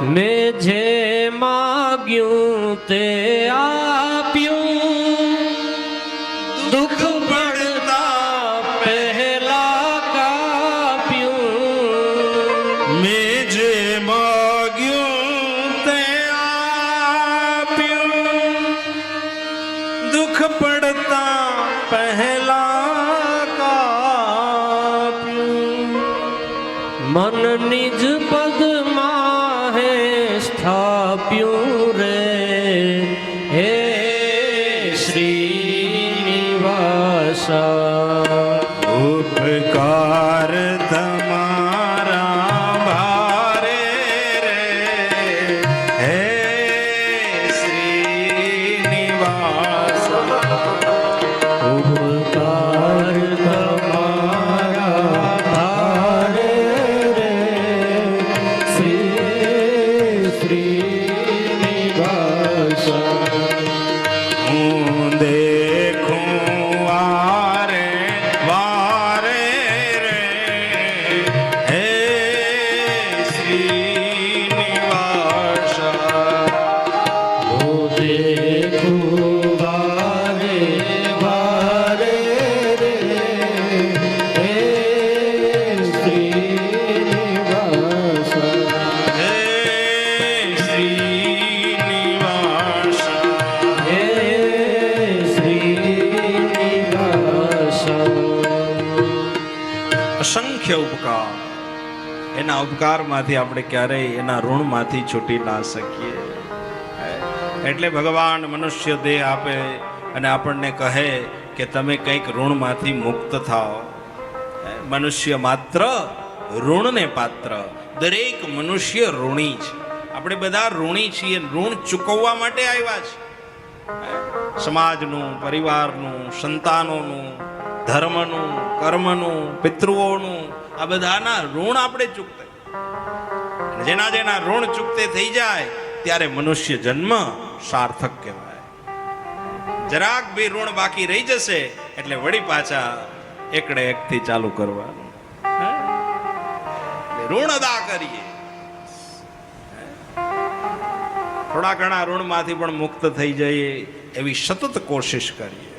મેં જે માગ્યું તે આપ્યું, દુઃખ પડતા પહેલા કાપ્યું. મેં જે માગ્યું તે આપ્યું, દુઃખ પડતા પહેલા કાપ્યું. મન નિજ પદમાં હે સ્થાપ્યું રે, હે શ્રીનિવાસા. ઉપકાર તમારા ભારે રે, હે શ્રીનિવાસ. ઉપકાર તમારા ભારે રે, શ્રીનિવાસા. હું દેખું વારે વારે રે, હે શ્રીનિવાસ. હું દેખું વારે વારે રે, હે શ્રીનિવાસા. હે શ્રીનિવાસ. હે શ્રીનિવાસા. અસંખ્ય ઉપકાર, એના ઉપકારમાંથી આપણે ક્યારેય એના ઋણમાંથી છૂટી ના શકીએ. એટલે ભગવાન મનુષ્ય દેહ આપે અને આપણને કહે કે તમે કંઈક ઋણમાંથી મુક્ત થાઓ. મનુષ્ય માત્ર ઋણને પાત્ર. દરેક મનુષ્ય ઋણી છે. આપણે બધા ઋણી છીએ. ઋણ ચૂકવવા માટે આવ્યા છે. સમાજનું, પરિવારનું, સંતાનોનું, ધર્મનું, કર્મનું, પિતૃઓનું, આ બધાના ઋણ આપણે ચૂકતે. જેના જેના ઋણ ચૂકતે થઈ જાય ત્યારે મનુષ્ય જન્મ સાર્થક કહેવાય. જરાક બી ઋણ બાકી રહી જશે એટલે વળી પાછા એકડે એકથી ચાલુ કરવાનું. ઋણ અદા કરીએ. થોડા ઘણા ઋણમાંથી પણ મુક્ત થઈ જઈએ એવી સતત કોશિશ કરીએ.